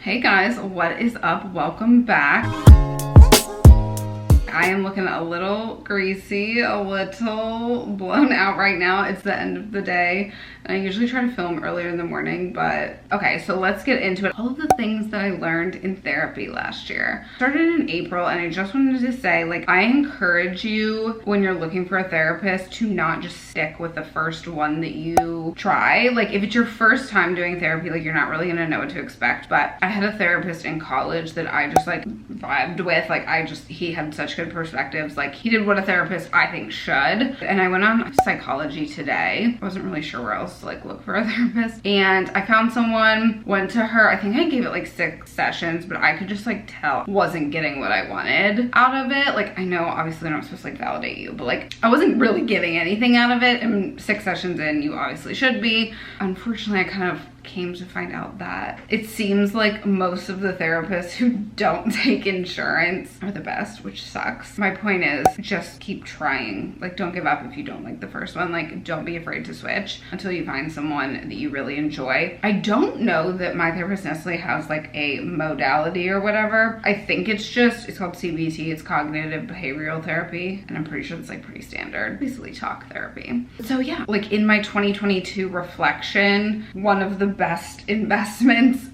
Hey guys, what is up? Welcome back. I am looking a little greasy, a little blown out right now. It's the end of the day, and I usually try to film earlier in the morning, but okay, so let's get into it. All of the things that I learned in therapy last year. Started in April, and I just wanted to say, like, I encourage you when you're looking for a therapist to not just stick with the first one that you try. Like, if it's your first time doing therapy, like, you're not really gonna know what to expect, but I had a therapist in college that I just like vibed with. Like, he had such good perspectives. Like, he did what a therapist I think should. And I went on Psychology Today. I wasn't really sure where else to like look for a therapist, and I found someone, went to her. I think I gave it like 6 sessions, but I could just like tell wasn't getting what I wanted out of it. Like, I know obviously I'm not supposed to like validate you, but like I wasn't really getting anything out of it, and 6 sessions in, you obviously should be. Unfortunately, I kind of came to find out that it seems like most of the therapists who don't take insurance are the best, which sucks. My point is, just keep trying. Like, don't give up if you don't like the first one. Like, don't be afraid to switch until you find someone that you really enjoy. I don't know that my therapist necessarily has like a modality or whatever. I think it's called CBT, it's cognitive behavioral therapy, and I'm pretty sure it's like pretty standard, basically talk therapy. So yeah, like in my 2022 reflection, one of the best investments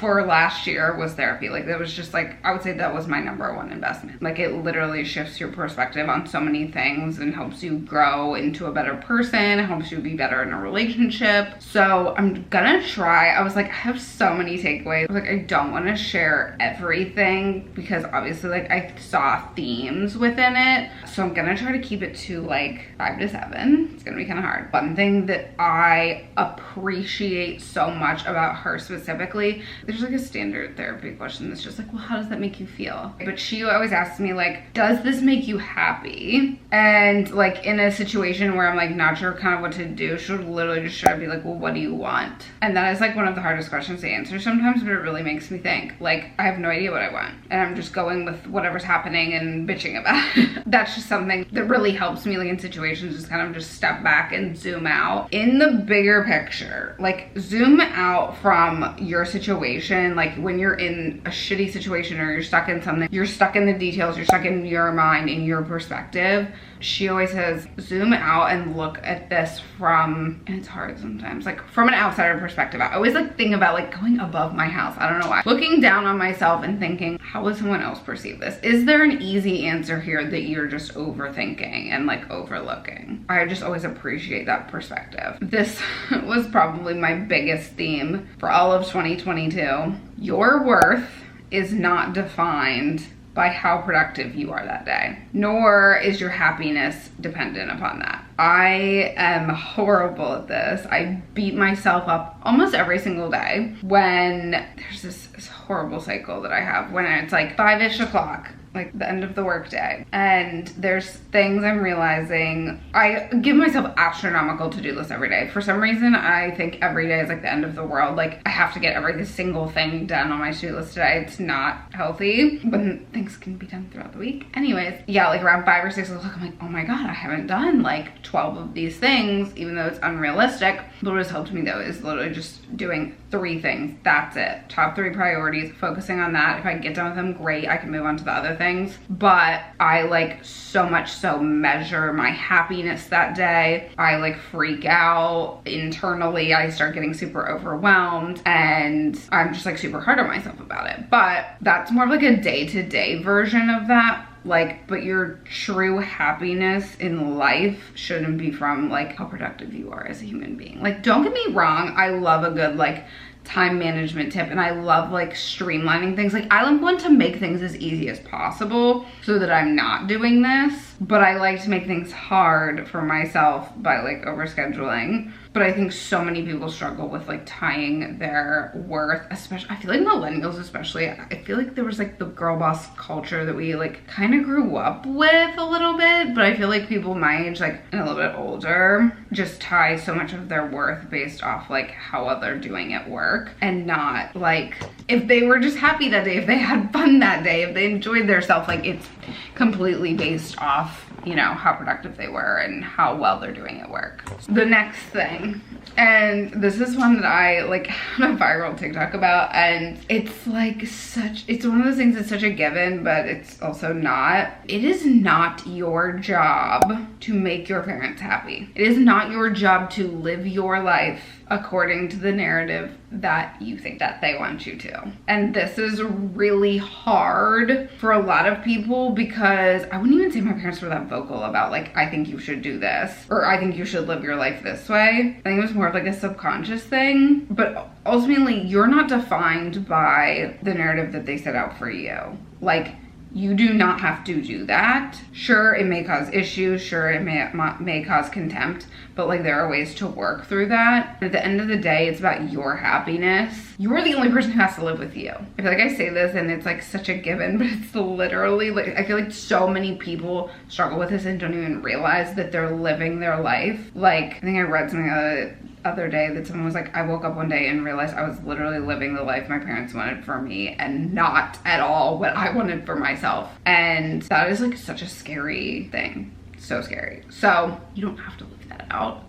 for last year was therapy. Like, that was just like, I would say that was my #1 investment. Like, it literally shifts your perspective on so many things and helps you grow into a better person, helps you be better in a relationship. So I'm gonna try. I was like, I have so many takeaways. I was like, I don't want to share everything because obviously like I saw themes within it. So I'm gonna try to keep it to like 5 to 7. It's gonna be kind of hard. One thing that I appreciate so much about her specifically, there's like a standard therapy question that's just like, well, how does that make you feel? But she always asks me like, does this make you happy? And like in a situation where I'm like not sure kind of what to do, she'll literally just try to be like, well, what do you want? And that is like one of the hardest questions to answer sometimes, but it really makes me think. Like, I have no idea what I want, and I'm just going with whatever's happening and bitching about it. That's just something that really helps me, like in situations, just kind of just step back and zoom out in the bigger picture. Like, zoom out from your situation. Like, when you're in a shitty situation or you're stuck in something, you're stuck in the details, you're stuck in your mind, in your perspective. She always says, zoom out and look at this from, and it's hard sometimes, like from an outsider perspective. I always like think about like going above my house. I don't know why. Looking down on myself and thinking, how would someone else perceive this? Is there an easy answer here that you're just overthinking and like overlooking? I just always appreciate that perspective. This was probably my biggest theme for all of 2022. Your worth is not defined by how productive you are that day, nor is your happiness dependent upon that. I am horrible at this. I beat myself up almost every single day when there's this horrible cycle that I have when it's like 5-ish o'clock, like the end of the workday, and there's things I'm realizing. I give myself astronomical to-do lists every day. For some reason, I think every day is like the end of the world. Like, I have to get every single thing done on my to-do list today. It's not healthy when things can be done throughout the week. Anyways, yeah, like around 5 or 6 o'clock, I'm like, oh my God, I haven't done like 12 of these things, even though it's unrealistic. But what has helped me though is literally just doing 3 things. That's it. Top 3 priorities, focusing on that. If I get done with them, great, I can move on to the other things. But I like so much so measure my happiness that day. I like freak out internally. I start getting super overwhelmed, and I'm just like super hard on myself about it. But that's more of like a day-to-day version of that. Like, but your true happiness in life shouldn't be from like how productive you are as a human being. Like, don't get me wrong, I love a good like time management tip, and I love like streamlining things. Like, I want to make things as easy as possible so that I'm not doing this, but I like to make things hard for myself by like overscheduling. But I think so many people struggle with like tying their worth, especially, I feel like millennials especially. I feel like there was like the girl boss culture that we like kind of grew up with a little bit, but I feel like people my age, like and a little bit older, just tie so much of their worth based off like how well they're doing at work, and not like if they were just happy that day, if they had fun that day, if they enjoyed their self. Like, it's completely based off, you know, how productive they were and how well they're doing at work. The next thing And this is one that I like had a viral TikTok about, and it's like it's one of those things that's such a given, but it's also not. It is not your job to make your parents happy. It is not your job to live your life according to the narrative that you think that they want you to. And this is really hard for a lot of people, because I wouldn't even say my parents were that vocal about like, I think you should do this, or I think you should live your life this way. I think it was more of like a subconscious thing, but ultimately you're not defined by the narrative that they set out for you. Like, you do not have to do that. Sure, it may cause issues. Sure, it may cause contempt, but like there are ways to work through that. At the end of the day, it's about your happiness. You're the only person who has to live with you. I feel like I say this and it's like such a given, but it's literally like, I feel like so many people struggle with this and don't even realize that they're living their life. Like, I think I read something the other day that someone was like, I woke up one day and realized I was literally living the life my parents wanted for me and not at all what I wanted for myself. And that is like such a scary thing. So scary. So you don't have to live that out.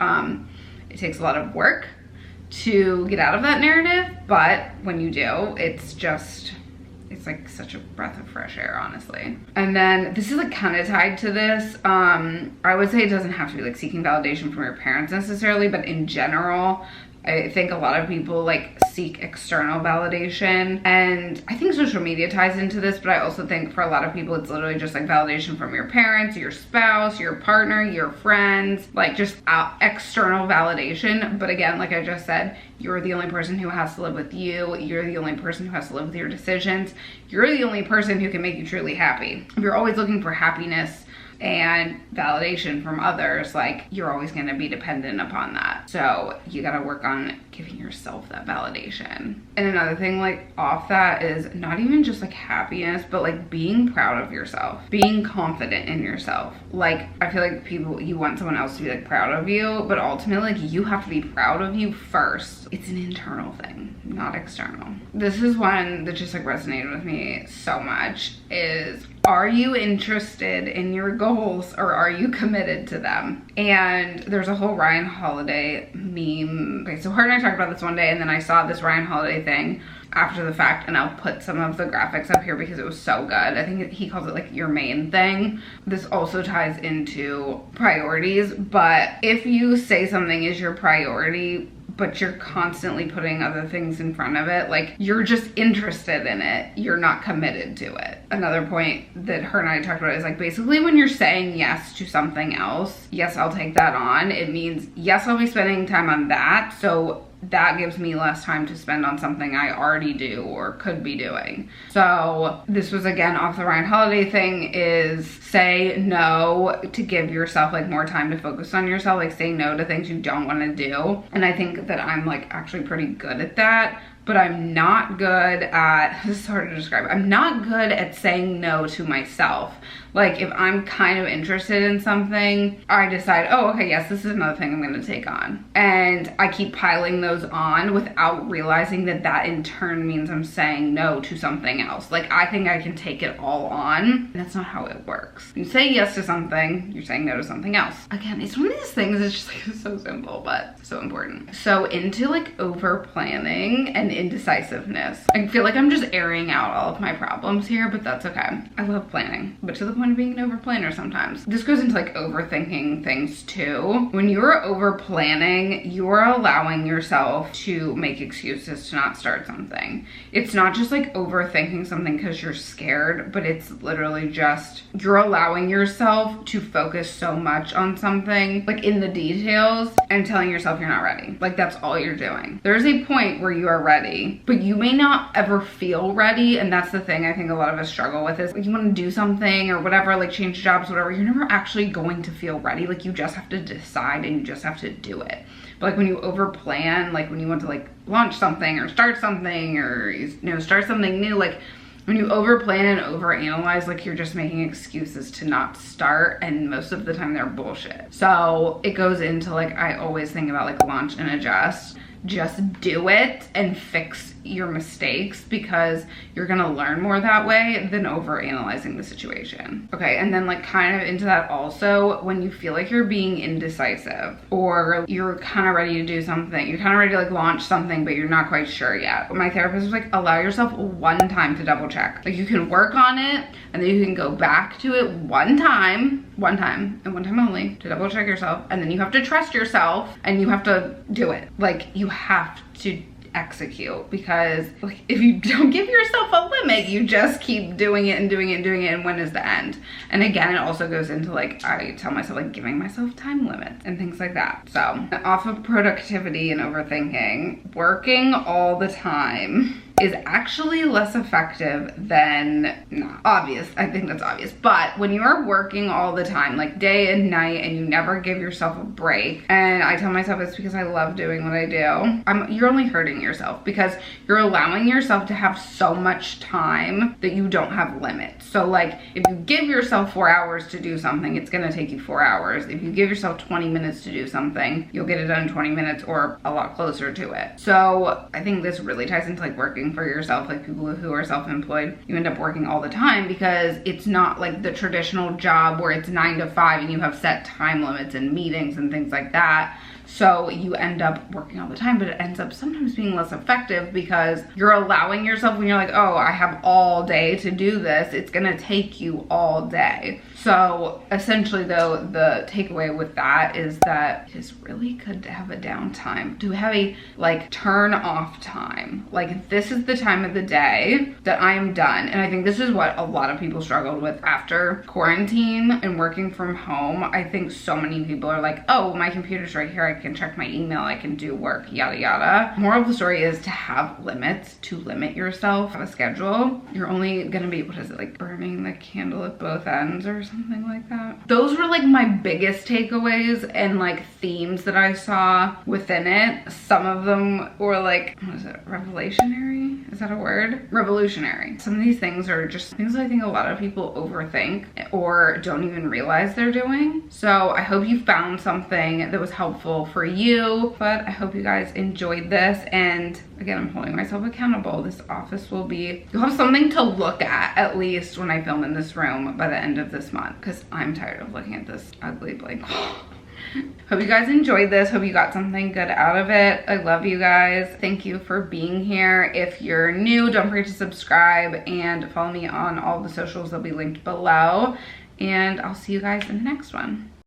It takes a lot of work to get out of that narrative, but when you do, it's like such a breath of fresh air, honestly. And then this is like kind of tied to this. I would say it doesn't have to be like seeking validation from your parents necessarily, but in general, I think a lot of people like seek external validation, and I think social media ties into this, but I also think for a lot of people it's literally just like validation from your parents, your spouse, your partner, your friends, like just external validation. But again, like I just said, you're the only person who has to live with you. You're the only person who has to live with your decisions. You're the only person who can make you truly happy. If you're always looking for happiness and validation from others, like you're always going to be dependent upon that. So you got to work on giving yourself that validation. And another thing like off that is not even just like happiness, but like being proud of yourself, being confident in yourself. Like I feel like you want someone else to be like proud of you, but ultimately like you have to be proud of you first. It's an internal thing, not external. This is one that just like resonated with me so much is, are you interested in your goals or are you committed to them? And there's a whole Ryan Holiday meme. Okay, so her and I talked about this one day, and then I saw this Ryan Holiday thing after the fact, and I'll put some of the graphics up here because it was so good. I think he calls it like your main thing. This also ties into priorities, but if you say something is your priority, but you're constantly putting other things in front of it, like you're just interested in it, you're not committed to it. Another point that her and I talked about is like basically when you're saying yes to something else, yes, I'll take that on, it means yes, I'll be spending time on that, so that gives me less time to spend on something I already do or could be doing. So this was again off the Ryan Holiday thing, is say no to give yourself like more time to focus on yourself, like say no to things you don't want to do. And I think that I'm like actually pretty good at that, but I'm not good at, this is hard to describe, I'm not good at saying no to myself. Like if I'm kind of interested in something, I decide, oh, okay, yes, this is another thing I'm gonna take on. And I keep piling those on without realizing that that in turn means I'm saying no to something else. Like I think I can take it all on. That's not how it works. You say yes to something, you're saying no to something else. Again, it's one of these things that's just like so simple, but so important. So into like over planning and indecisiveness. I feel like I'm just airing out all of my problems here, but that's okay. I love planning, but to the point of being an over planner sometimes. This goes into like overthinking things too. When you're over planning, you're allowing yourself to make excuses to not start something. It's not just like overthinking something because you're scared, but it's literally just you're allowing yourself to focus so much on something like in the details and telling yourself you're not ready. Like that's all you're doing. There's a point where you are ready, but you may not ever feel ready. And that's the thing I think a lot of us struggle with is like you want to do something or whatever, like change jobs, whatever, you're never actually going to feel ready. Like you just have to decide and you just have to do it. But like when you over plan, like when you want to like launch something or start something or, you know, start something new, like when you over plan and over analyze, like you're just making excuses to not start, and most of the time they're bullshit. So it goes into like, I always think about like launch and adjust. Just do it and fix your mistakes because you're gonna learn more that way than over analyzing the situation. Okay, and then like kind of into that also, when you feel like you're being indecisive or you're kind of ready to do something, you're kind of ready to like launch something, but you're not quite sure yet. My therapist was like, allow yourself one time to double check. Like you can work on it and then you can go back to it one time and one time only to double check yourself. And then you have to trust yourself and you have to do it. Like you have to execute, because like if you don't give yourself a limit, you just keep doing it and doing it and doing it, and when is the end? And again, it also goes into like, I tell myself like giving myself time limits and things like that. So off of productivity and overthinking, working all the time is actually less effective than not. Obvious, I think that's obvious. But when you are working all the time, like day and night, and you never give yourself a break, and I tell myself it's because I love doing what I do, you're only hurting yourself because you're allowing yourself to have so much time that you don't have limits. So like if you give yourself 4 hours to do something, it's gonna take you 4 hours. If you give yourself 20 minutes to do something, you'll get it done in 20 minutes or a lot closer to it. So I think this really ties into like working for yourself. Like people who are self-employed, you end up working all the time because it's not like the traditional job where it's 9 to 5 and you have set time limits and meetings and things like that. So you end up working all the time, but it ends up sometimes being less effective because you're allowing yourself, when you're like, oh, I have all day to do this, it's gonna take you all day. So essentially though, the takeaway with that is that it is really good to have a downtime, to have a like turn off time. Like this is the time of the day that I am done. And I think this is what a lot of people struggled with after quarantine and working from home. I think so many people are like, oh, my computer's right here, I can check my email, I can do work, yada yada. Moral of the story is to have limits, to limit yourself, have a schedule. You're only gonna be, what is it, like burning the candle at both ends or something like that. Those were like my biggest takeaways and like themes that I saw within it. Some of them were like, what is it, revelationary? Is that a word? Revolutionary. Some of these things are just things that I think a lot of people overthink or don't even realize they're doing. So I hope you found something that was helpful for you, but I hope you guys enjoyed this. And again, I'm holding myself accountable. This office will be, you'll have something to look at least when I film in this room by the end of this month, because I'm tired of looking at this ugly blank wall. Hope you guys enjoyed this. Hope you got something good out of it. I love you guys. Thank you for being here. If you're new, don't forget to subscribe and follow me on all the socials. They'll be linked below. And I'll see you guys in the next one.